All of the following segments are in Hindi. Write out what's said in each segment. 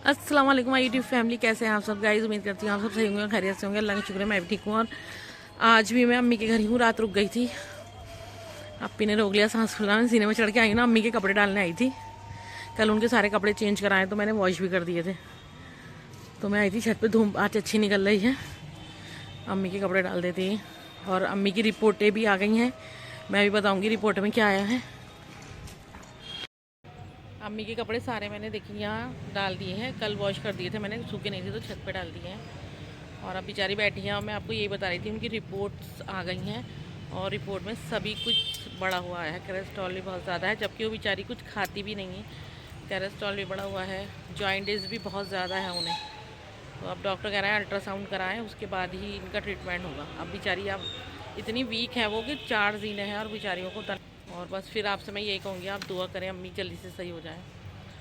अस्सलाम वालेकुम माय यूट्यूब फैमिली, कैसे हैं आप सब गाइस। उम्मीद करती हूँ आप सब सही होंगे, खैरियत से होंगे। अल्लाह का शुक्र है मैं भी ठीक हूँ। और आज भी मैं अम्मी के घर ही हूँ। रात रुक गई थी, अप्पी ने रोक लिया सांस फुलाने। सीने में चढ़ के आई ना, अम्मी के कपड़े डालने आई थी। कल उनके सारे कपड़े चेंज कराए तो मैंने वॉश भी कर दिए थे। तो मैं आई थी छत पर, धूप आज अच्छी निकल रही है, अम्मी के कपड़े डाल देती हैं। और अम्मी की रिपोर्टें भी आ गई हैं, मैं भी बताऊँगी रिपोर्ट में क्या आया है। अम्मी के कपड़े सारे मैंने देखिए यहाँ डाल दिए हैं, कल वॉश कर दिए थे मैंने, सूखे नहीं थे तो छत पे डाल दिए हैं। और अब बेचारी बैठी हैं और मैं आपको यही बता रही थी, उनकी रिपोर्ट्स आ गई हैं और रिपोर्ट में सभी कुछ बढ़ा हुआ है। कोलेस्ट्रॉल भी बहुत ज़्यादा है, जबकि वो बेचारी कुछ खाती भी नहीं है। कोलेस्ट्रॉल भी बढ़ा हुआ है, जॉइंटिस भी बहुत ज़्यादा है उन्हें। तो अब डॉक्टर कह रहे हैं अल्ट्रासाउंड कराएँ, उसके बाद ही इनका ट्रीटमेंट होगा। अब बेचारी अब इतनी वीक है वो कि 4 जीने हैं और बेचारियों को और बस फिर आपसे मैं यही कहूँगी, आप दुआ करें अम्मी जल्दी से सही हो जाए।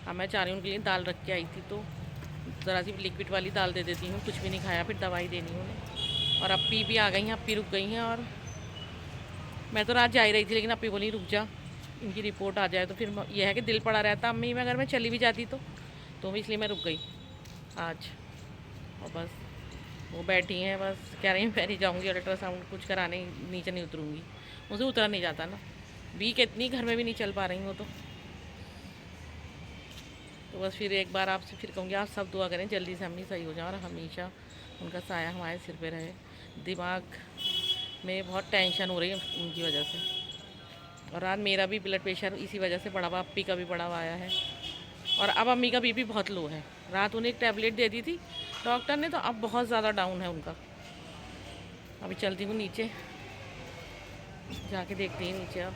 अब मैं चाह रही हूँ उनके लिए दाल रख के आई थी, तो ज़रा सी लिक्विड वाली दाल दे देती हूँ। कुछ भी नहीं खाया, फिर दवाई देनी है उन्हें। और अप्पी भी आ गई हैं, अप्पी रुक गई हैं। और मैं तो रात जा ही रही थी, लेकिन अप्पी बोली रुक जा, इनकी रिपोर्ट आ जाए। तो फिर यह है कि दिल पड़ा रहता अम्मी में, अगर मैं चली भी जाती तो इसलिए मैं रुक गई आज। और बस वो बैठी हैं, बस कह रही हैं मैं नहीं जाऊँगी अल्ट्रासाउंड कुछ कराने, नीचे नहीं उतरूँगी। मुझे उतरा नहीं जाता ना, वीक इतनी घर में भी नहीं चल पा रही हूँ। तो बस फिर एक बार आपसे फिर कहूँगी, आप सब दुआ करें जल्दी से अम्मी सही हो जाए और हमेशा उनका साया हमारे सिर पे रहे। दिमाग में बहुत टेंशन हो रही है उनकी वजह से। और रात मेरा भी ब्लड प्रेशर इसी वजह से बढ़ा हुआ, अप्पी का भी बढ़ा हुआ आया है। और अब अम्मी का बीपी बहुत लो है। रात उन्हें एक टैबलेट दे दी थी डॉक्टर ने, तो अब बहुत ज़्यादा डाउन है उनका। अभी चलती हूँ नीचे, जाके देखती हैं नीचे अब।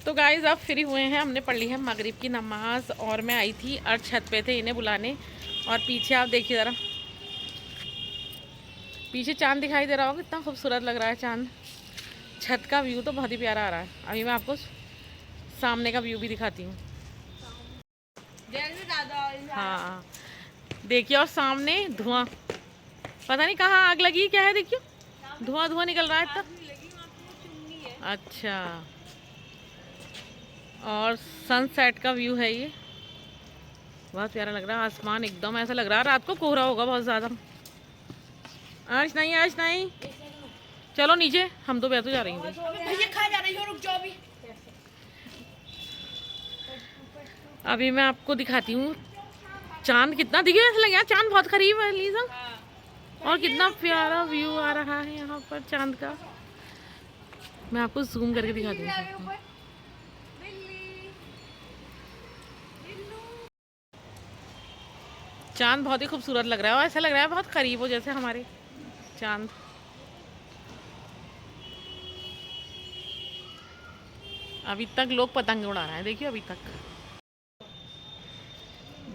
तो गाइज़ अब फ्री हुए हैं, हमने पढ़ ली है मगरिब की नमाज। और मैं आई थी और छत पे थे इन्हें बुलाने। और पीछे आप देखिए ज़रा, पीछे चांद दिखाई दे रहा होगा, कितना खूबसूरत लग रहा है चांद। छत का व्यू तो बहुत ही प्यारा आ रहा है। अभी मैं आपको सामने का व्यू भी दिखाती हूँ। हाँ देखिए, और सामने धुआं, पता नहीं कहाँ आग लगी क्या है, देखिए धुआं धुआं निकल रहा है इतना। अच्छा, और सनसेट का व्यू है ये, बहुत प्यारा लग रहा है। आसमान एकदम ऐसा लग रहा है रात को कोहरा होगा बहुत ज़्यादा। आज नहीं, चलो नीचे, हम तो बैठ जा रही हैं। अभी मैं आपको दिखाती हूँ चांद कितना दिखे, ऐसा लग रहा है चांद बहुत करीब है लीजा। और कितना प्यारा व्यू आ रहा है यहाँ पर चांद का, मैं आपको जूम करके दिखाती हूँ। चांद बहुत ही खूबसूरत लग रहा है और ऐसा लग रहा है बहुत करीब हो जैसे हमारे चांद। अभी तक लोग पतंग उड़ा रहे हैं, देखिए अभी तक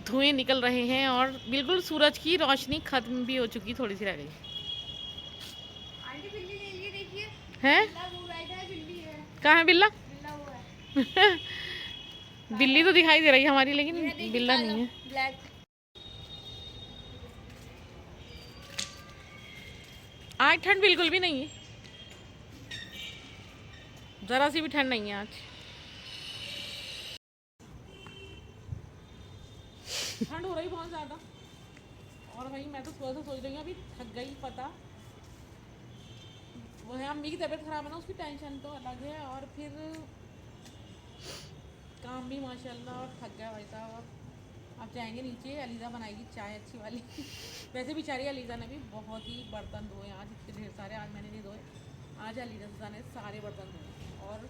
धुएं निकल रहे हैं और बिल्कुल सूरज की रोशनी खत्म भी हो चुकी, थोड़ी सी रह गई है। कहाँ है बिल्ला? बिल्ली तो दिखाई दे रही है हमारी, लेकिन बिल्ला नहीं है। आज ठंड बिल्कुल भी नहीं है, ज़रा सी भी ठंड नहीं है आज। ठंड हो रही बहुत ज़्यादा। और भाई मैं तो सुबह से सोच रही हूँ, अभी थक गई पता। वो है अम्मी की तबीयत ख़राब है ना, उसकी टेंशन तो अलग है। और फिर काम भी माशाल्लाह, और थक गया भाई साहब। अब जाएंगे नीचे, अलीज़ा बनाएगी चाय अच्छी वाली। वैसे बेचारी अलीज़ा ने भी बहुत ही बर्तन धोए आज, इतने ढेर सारे। आज मैंने नहीं धोए, आज अलीज़ा ने सारे बर्तन धोए। और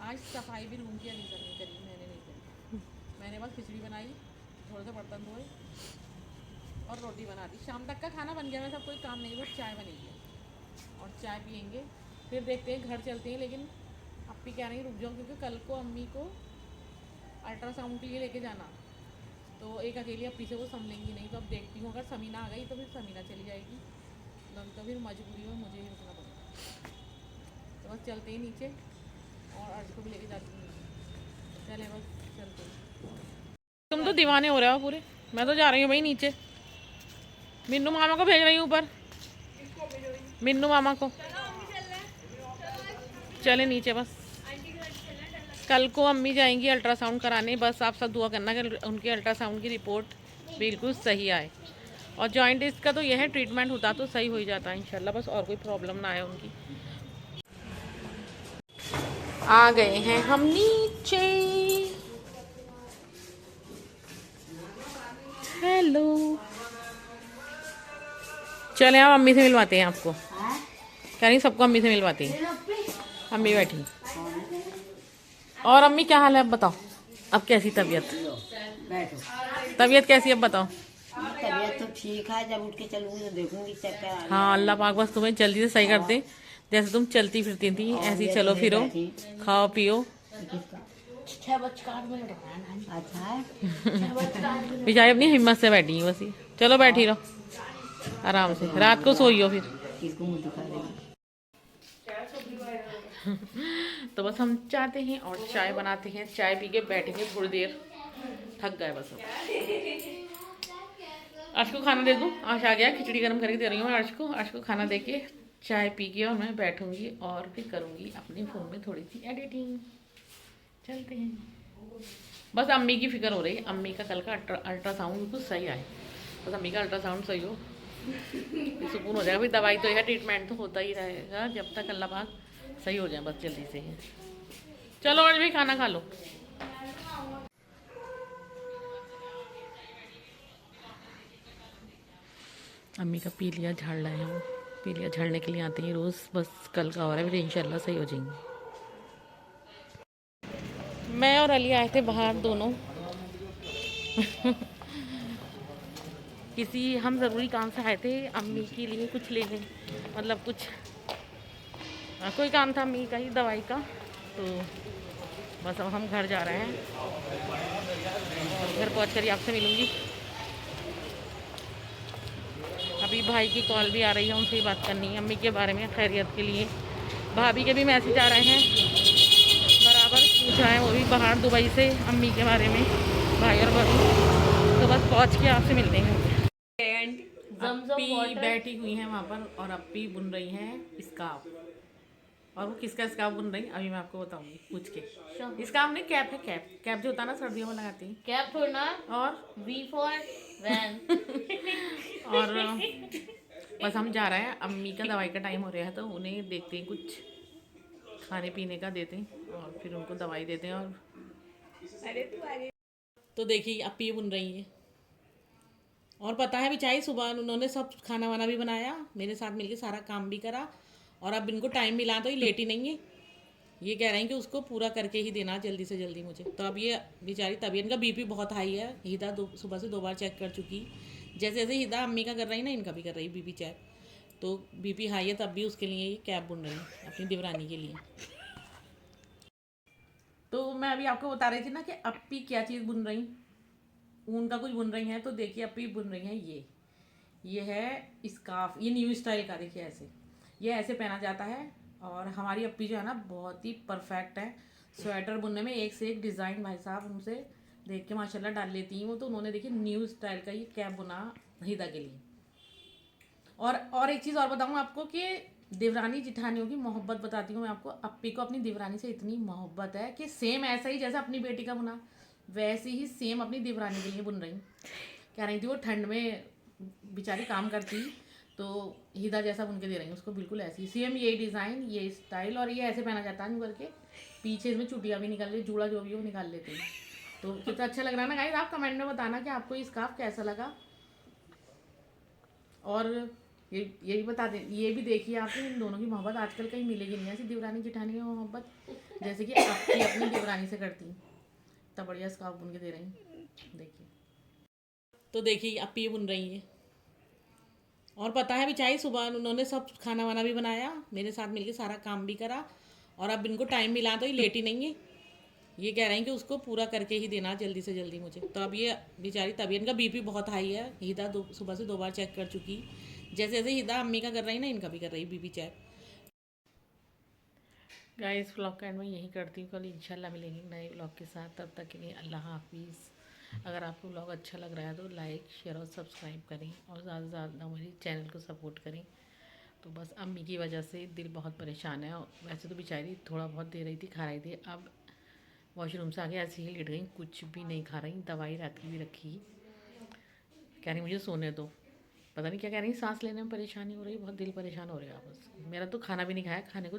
आज सफाई भी रूम की अलीज़ा ने करी, मैंने नहीं करी। मैंने बस खिचड़ी बनाई, थोड़े से बर्तन धोए और रोटी बना दी। शाम तक का खाना बन गया, वैसा कोई काम नहीं, बस चाय बनेगी और चाय पियेंगे। फिर देखते हैं, घर चलते हैं। लेकिन अप्पी कह रही रुक जाओ, क्योंकि कल को अम्मी को अल्ट्रासाउंड के लिए लेके जाना, तो एक अकेली अप्पी से वो संभलेंगी नहीं। तो अब देखती हूँ, अगर समीना आ गई तो फिर समीना चली जाएगी, तो फिर मजबूरी में मुझे ही रुकना पड़ेगा। तो बस चलते ही नीचे, और अर्ज को भी लेके जाती हूँ नीचे। चले बस चलते हैं। तुम तो दीवाने हो रहे हो पूरे। मैं तो जा रही हूँ भाई नीचे, मिन्नू मामा को भेज रही हूँ ऊपर, मिन्नू मामा को। चले नीचे बस। कल को अम्मी जाएंगी अल्ट्रासाउंड कराने, बस आप सब दुआ करना कि उनके अल्ट्रासाउंड की रिपोर्ट बिल्कुल सही आए। और जॉइंट डिस्क का तो यह है ट्रीटमेंट होता तो सही हो ही जाता है इंशाल्लाह, बस और कोई प्रॉब्लम ना आए उनकी। आ गए हैं हम नीचे। हेलो, चले आप अम्मी से मिलवाते हैं आपको। कह रही सबको अम्मी से मिलवाते हैं। अम्मी बैठी। और अम्मी क्या हाल है अब बताओ, अब कैसी तबीयत? तबीयत कैसी अब बताओ? तबीयत तो ठीक है, जब उठ के चलूंगी तो देखूंगी चक्कर आ हाँ अल्लाह पाक बस तुम्हें जल्दी से सही कर दे। जैसे तुम चलती फिरती थी ऐसे ही चलो फिरो, खाओ पियो। अच्छा है। बेचारी अपनी हिम्मत से बैठी है बस ये। चलो बैठी रहो आराम से, रात को सोइयो फिर। किसको मुंह दिखा देगी। तो बस हम चाहते हैं और चाय बनाते हैं, चाय पी के बैठेंगे थोड़ी देर, थक गए बस अब। अर्श को खाना दे दूँ, अर्श आ गया, खिचड़ी गर्म करके दे रही हूँ मैं अर्श को। अर्श को खाना दे के चाय पी के और मैं बैठूंगी और फिर करूँगी अपने फ़ोन में थोड़ी सी एडिटिंग। चलते हैं। बस अम्मी की फिक्र हो रही है, अम्मी का कल का अल्ट्रासाउंड बिल्कुल सही आए, बस अम्मी का अल्ट्रासाउंड सही हो सुकून हो जाएगा। भाई दवाई तो है, ट्रीटमेंट तो होता ही रहेगा जब तक अल्लाह पाक सही हो जाए बस जल्दी से ही। चलो आज भी खाना खा लो। अम्मी का पीलिया झाड़ रहे हैं वो, पीलिया झाड़ने के लिए आते हैं रोज़, बस कल का हो रहा है फिर इंशाल्लाह सही हो जाएंगे। मैं और अली आए थे बाहर दोनों किसी हम ज़रूरी काम से आए थे, अम्मी के लिए कुछ लेने, मतलब कुछ कोई काम था अम्मी का ही दवाई का। तो बस अब हम घर जा रहे हैं, घर पहुँच कर ही आपसे मिलूँगी। अभी भाई की कॉल भी आ रही है, उनसे ही बात करनी है अम्मी के बारे में खैरियत के लिए। भाभी के भी मैसेज आ रहे हैं बराबर, पूछ रहे हैं वो भी बाहर दुबई से अम्मी के बारे में, भाई और भाभी। तो बस पहुँच के आपसे मिलते हैं। अप्पी बैठी हुई हैं वहाँ पर और अप्पी बुन रही हैं स्कार्फ। और वो किसका स्कार्फ बुन रही अभी मैं आपको बताऊंगी पूछ के। स्कार्फ नहीं, कैप है, कैप कैप जो होता है ना सर्दियों में लगाती हैं, कैप थोड़ा। और वी फॉर वैन। और बस हम जा रहे हैं, अम्मी का दवाई का टाइम हो रहा है तो उन्हें देखते हैं कुछ खाने पीने का देते हैं और फिर उनको दवाई देते हैं। और तो देखिए अप्पी बुन रही है और पता है बेचारी सुबह उन्होंने सब खाना वाना भी बनाया, मेरे साथ मिलके सारा काम भी करा। और अब इनको टाइम मिला तो ये लेटी नहीं है, ये कह रहे हैं कि उसको पूरा करके ही देना जल्दी से जल्दी मुझे। तो अब ये बेचारी तबीयत, इनका बीपी बहुत हाई है, हिदा सुबह से 2 बार चेक कर चुकी। जैसे जैसे हिदा अम्मी का कर रही ना इनका भी कर रही बीपी चेक। तो बीपी हाई है तब भी उसके लिए ये कैप बुन रही है अपनी देवरानी के लिए। तो मैं अभी आपको बता रही थी ना कि अप्पी क्या चीज़ बुन रही, ऊन का कुछ बुन रही हैं। तो देखिए अप्पी बुन रही हैं ये है स्कार्फ, ये न्यू स्टाइल का, देखिए ऐसे ये ऐसे पहना जाता है। और हमारी अप्पी जो है ना बहुत ही परफेक्ट है स्वेटर बुनने में, एक से एक डिज़ाइन भाई साहब उनसे देख के माशाल्लाह डाल लेती हैं वो। तो उन्होंने देखिए न्यू स्टाइल का ये कैप बुना हिदा के लिए। और एक चीज़ और बताऊँ आपको कि देवरानी जिठानियों की मोहब्बत बताती हूँ मैं आपको। अप्पी को अपनी देवरानी से इतनी मोहब्बत है कि सेम ऐसा ही जैसा अपनी बेटी का बुना वैसे ही सेम अपनी देवरानी के लिए बुन रही। कह रही थी वो ठंड में बेचारी काम करती तो हिदा जैसा बुन के दे रही हूँ उसको, बिल्कुल ऐसी सेम ये डिज़ाइन ये स्टाइल। और ये ऐसे पहना जाता है यूँ करके, पीछे इसमें चुटियाँ भी निकाल ले, जूड़ा जो भी हो निकाल लेते हैं। तो कितना अच्छा लग रहा है ना गाइस, आप कमेंट में बताना कि आपको ये स्कार्फ कैसा लगा। और ये भी बता दें, ये भी देखिए आप इन दोनों की मोहब्बत आजकल कहीं मिलेगी नहीं ऐसी देवरानी जेठानी की मोहब्बत जैसे कि आपकी अपनी देवरानी से करती। तब बढ़िया स्कार्फ बुन के दे रही देखिए। तो देखिए अप्पी ये बुन रही है और पता है बेचारी सुबह उन्होंने सब खाना वाना भी बनाया, मेरे साथ मिलके सारा काम भी करा। और अब इनको टाइम मिला तो ये लेटी नहीं है, ये कह रहे हैं कि उसको पूरा करके ही देना जल्दी से जल्दी मुझे। तो अब ये बेचारी तबीयत, इनका बीपी बहुत हाई है, हिदा सुबह से 2 बार चेक कर चुकी। जैसे जैसे हिदा अम्मी का कर रही ना इनका भी कर रही बीपी चेक। गाइस व्लॉग का एंड में यही करती हूँ, कल इंशाल्लाह मिलेंगे नए व्लॉग के साथ, तब तक के लिए अल्लाह हाफिज़। अगर आपको व्लॉग अच्छा लग रहा है तो लाइक शेयर और सब्सक्राइब करें और ज़्यादा से ज़्यादा मेरे चैनल को सपोर्ट करें। तो बस अम्मी की वजह से दिल बहुत परेशान है। और वैसे तो बेचारी थोड़ा बहुत दे रही थी, खा रही थी। अब वॉशरूम से आके ऐसे ही लेट गई, कुछ भी नहीं खा रही। दवाई रात की भी रखी, कह रही मुझे सोने दो। पता नहीं क्या कह रही, सांस लेने में परेशानी हो रही है, बहुत दिल परेशान हो रहा है बस। मेरा तो खाना भी नहीं खाया, खाने को